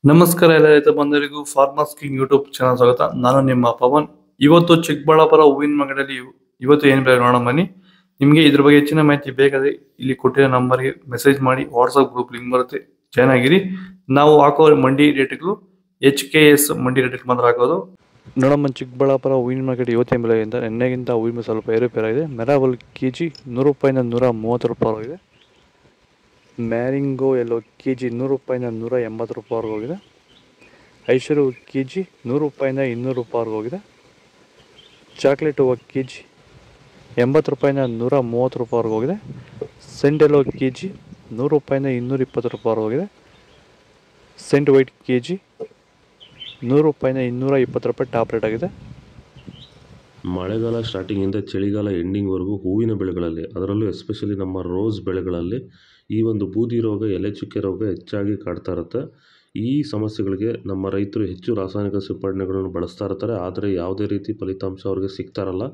ನಮಸ್ಕಾರ ಎಲ್ಲ ರೈತ ಬಂಧುಗಳಿಗೂ ಫಾರ್ಮರ್ಸ್ ಕಿಂಗ್ ಯೂಟ್ಯೂಬ್ ಚಾನಲ್ ಸ್ವಾಗತ. ನಾನು ನಿಮ್ಮ ಪವನ್. ಇವತ್ತು ಚಿಕ್ಕಬಳ್ಳಾಪುರ ಹೂವಿನ ಮಾರ್ಕೆಟಲ್ಲಿ ಇವತ್ತು ಏನು ಬೆಲೆ ನೋಡೋಣ ಬನ್ನಿ. ನಿಮಗೆ ಇದ್ರ ಬಗ್ಗೆ ಹೆಚ್ಚಿನ ಮಾಹಿತಿ ಬೇಕಾದ್ರೆ ಇಲ್ಲಿ ಕೊಟ್ಟಿರೋ ನಂಬರ್ಗೆ ಮೆಸೇಜ್ ಮಾಡಿ, ವಾಟ್ಸ್ಆಪ್ ಗ್ರೂಪ್ ಲಿಂಕ್ ಬರುತ್ತೆ, ಜಾಯ್ನ್ ಆಗಿರಿ. ನಾವು ಹಾಕೋ ಮಂಡಿ ರೇಟ್ಗಳು HKS ಮಂಡಿ ರೇಟ್ ಮಾತ್ರ ಹಾಕೋದು. ನೋಡಮ್ಮ, ಚಿಕ್ಕಬಳ್ಳಾಪುರ ಹೂವಿನ ಮಾರ್ಕೆಟ್ ಇವತ್ತಿನ ಬೆಲೆಯಿಂದ ನಿನ್ನೆಗಿಂತ ಹೂವಿನ ಸ್ವಲ್ಪ ಏರುಪೇರಾಗಿದೆ. ಮೆರಾಬಲ್ ಕೆಜಿ 100 ರೂಪಾಯಿಂದ 130 ರೂಪಾಯಿ ಆಗಿದೆ. ಮ್ಯಾರಿಂಗೋ ಎಲ್ಲೋ ಕೆಜಿ 100 ರೂಪಾಯಿಂದ 180 ರೂಪಾಯಿವರೆಗೂ ಹೋಗಿದೆ. ಐಶ್ವರ್ಯ ಕೆಜಿ 100 ರೂಪಾಯಿಂದ 200 ರೂಪಾಯಿವರೆಗೂ ಹೋಗಿದೆ. ಚಾಕ್ಲೇಟ್ ಹೂವು ಕೆಜಿ 80 ರೂಪಾಯಿಂದ 130 ರೂಪಾಯಿವರೆಗೂ ಹೋಗಿದೆ. ಸೆಂಟ್ ಕೆಜಿ 100 ರೂಪಾಯಿಂದ 220 ರೂಪಾಯಿವರೆಗೂ ಹೋಗಿದೆ. ಸೆಂಟ್ ವೈಟ್ ಕೆಜಿ 100 ರೂಪಾಯಿಂದ 220 ರೂಪಾಯಿ ಟಾಪ್ ರೇಟ್ ಆಗಿದೆ. ಮಳೆಗಾಲ ಸ್ಟಾರ್ಟಿಂಗಿಂದ ಚಳಿಗಾಲ ಎಂಡಿಂಗ್ವರೆಗೂ ಹೂವಿನ ಬೆಳೆಗಳಲ್ಲಿ, ಅದರಲ್ಲೂ ಎಸ್ಪೆಷಲಿ ನಮ್ಮ ರೋಸ್ ಬೆಳೆಗಳಲ್ಲಿ ಈ ಒಂದು ಬೂದಿ ರೋಗ, ಎಲೆ ಚುಕ್ಕೆ ರೋಗ ಹೆಚ್ಚಾಗಿ ಕಾಡ್ತಾ ಇರುತ್ತೆ. ಈ ಸಮಸ್ಯೆಗಳಿಗೆ ನಮ್ಮ ರೈತರು ಹೆಚ್ಚು ರಾಸಾಯನಿಕ ಸಿಂಪಡಣೆಗಳನ್ನು ಬಳಸ್ತಾ ಇರ್ತಾರೆ, ಆದರೆ ಯಾವುದೇ ರೀತಿ ಫಲಿತಾಂಶ ಅವ್ರಿಗೆ ಸಿಗ್ತಾ ಇರಲ್ಲ.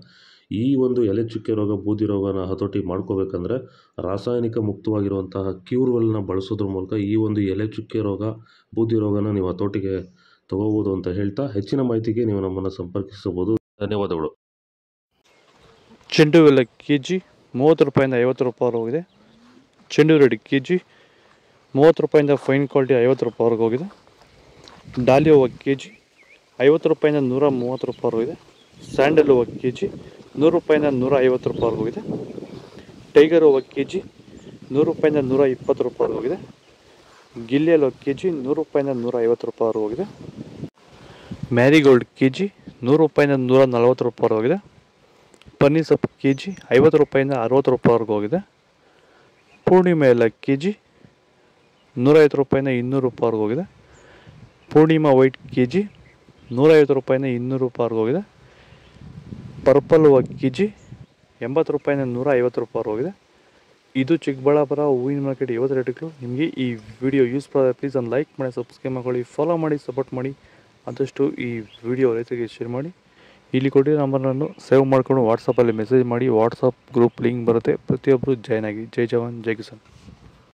ಈ ಒಂದು ಎಲೆ ಚುಕ್ಕೆ ರೋಗ, ಬೂದಿ ರೋಗನ ಹತೋಟಿ ಮಾಡ್ಕೋಬೇಕಂದ್ರೆ ರಾಸಾಯನಿಕ ಮುಕ್ತವಾಗಿರುವಂತಹ ಕ್ಯೂರ್ಗಳನ್ನ ಬಳಸೋದ್ರ ಮೂಲಕ ಈ ಒಂದು ಎಲೆ ಚುಕ್ಕೆ ರೋಗ, ಬೂದಿ ರೋಗನ ನೀವು ಹತೋಟಿಗೆ ತಗೋಬೋದು ಅಂತ ಹೇಳ್ತಾ, ಹೆಚ್ಚಿನ ಮಾಹಿತಿಗೆ ನೀವು ನಮ್ಮನ್ನು ಸಂಪರ್ಕಿಸಬಹುದು. ಧನ್ಯವಾದಗಳು. ಚೆಂಡು ಎಲ್ಲ ಕೆಜಿ 30 ರೂಪಾಯಿಂದ 50 ರೂಪಾಯಿವರೆಗೂ ಹೋಗಿದೆ. ಚೆಂಡು ರೆಡ್ ಕೆಜಿ 30 ರೂಪಾಯಿಂದ ಫೈನ್ ಕ್ವಾಲಿಟಿ 50 ರೂಪಾಯಿವರೆಗೂ ಹೋಗಿದೆ. ಡಾಲಿ ಹೂವು ಕೆಜಿ 50 ರೂಪಾಯಿಂದ 130 ರೂಪಾಯಿವರೆಗೂ ಇದೆ. ಸ್ಯಾಂಡಲ್ ಹೂವು ಕೆಜಿ 100 ರೂಪಾಯಿಂದ 150 ರೂಪಾಯಿವರೆಗೂ ಹೋಗಿದೆ. ಟೈಗರ್ ಹೂವು ಕೆಜಿ 100 ರೂಪಾಯಿಂದ 120 ರೂಪಾಯಿವರೆಗೂ ಹೋಗಿದೆ. ಗಿಲ್ಲಿಯಲ್ ಕೆಜಿ 100 ರೂಪಾಯಿಂದ 150 ರೂಪಾಯಿವರೆಗೂ ಹೋಗಿದೆ. ಮ್ಯಾರಿಗೋಲ್ಡ್ ಕೆಜಿ 100 ರೂಪಾಯಿಂದ 140 ರೂಪಾಯಿವರೆಗೂ ಹೋಗಿದೆ. ಪನ್ನೀರ್ ಸೊಪ್ಪು ಕೆಜಿ 50 ರೂಪಾಯಿಂದ 60 ರೂಪಾಯಿವರೆಗೂ ಹೋಗಿದೆ. ಪೂರ್ಣಿಮೆ ಎಲ್ಲ ಕೆಜಿ 150 ರೂಪಾಯಿಂದ 200 ರೂಪಾಯಿವರೆಗೂ ಹೋಗಿದೆ. ಪೂರ್ಣಿಮಾ ವೈಟ್ ಕೆಜಿ 150 ರೂಪಾಯಿಂದ 200 ರೂಪಾಯಿವರೆಗೂ ಹೋಗಿದೆ. ಪರ್ಪಲ್ ಹೂವು ಕೆಜಿ 80 ರೂಪಾಯಿಂದ 150 ರೂಪಾಯಿವರೆಗೂ ಹೋಗಿದೆ. ಇದು ಚಿಕ್ಕಬಳ್ಳಾಪುರ ಹೂವಿನ ಮಾರ್ಕೆಟ್ ಇವತ್ತು ರೇಟ್ಗಳು. ನಿಮಗೆ ಈ ವಿಡಿಯೋ ಯೂಸ್ಫುಲ್ ಆದರೆ ಪ್ಲೀಸ್ ಒಂದು ಲೈಕ್ ಮಾಡಿ, ಸಬ್ಸ್ಕ್ರೈಬ್ ಮಾಡ್ಕೊಳ್ಳಿ, ಫಾಲೋ ಮಾಡಿ, ಸಪೋರ್ಟ್ ಮಾಡಿ. ಆದಷ್ಟು ಈ ವಿಡಿಯೋ ರೈತರಿಗೆ ಶೇರ್ ಮಾಡಿ. ಇಲ್ಲಿ ಕೊಟ್ಟಿರೋ ನಂಬರನ್ನು ಸೇವ್ ಮಾಡಿಕೊಂಡು ವಾಟ್ಸಪ್ಪಲ್ಲಿ ಮೆಸೇಜ್ ಮಾಡಿ. ವಾಟ್ಸಪ್ ಗ್ರೂಪ್ ಲಿಂಕ್ ಬರುತ್ತೆ, ಪ್ರತಿಯೊಬ್ಬರು ಜಾಯ್ನ್ ಆಗಿ. ಜೈ ಜವಾನ್, ಜೈ ಕಿಸಾನ್.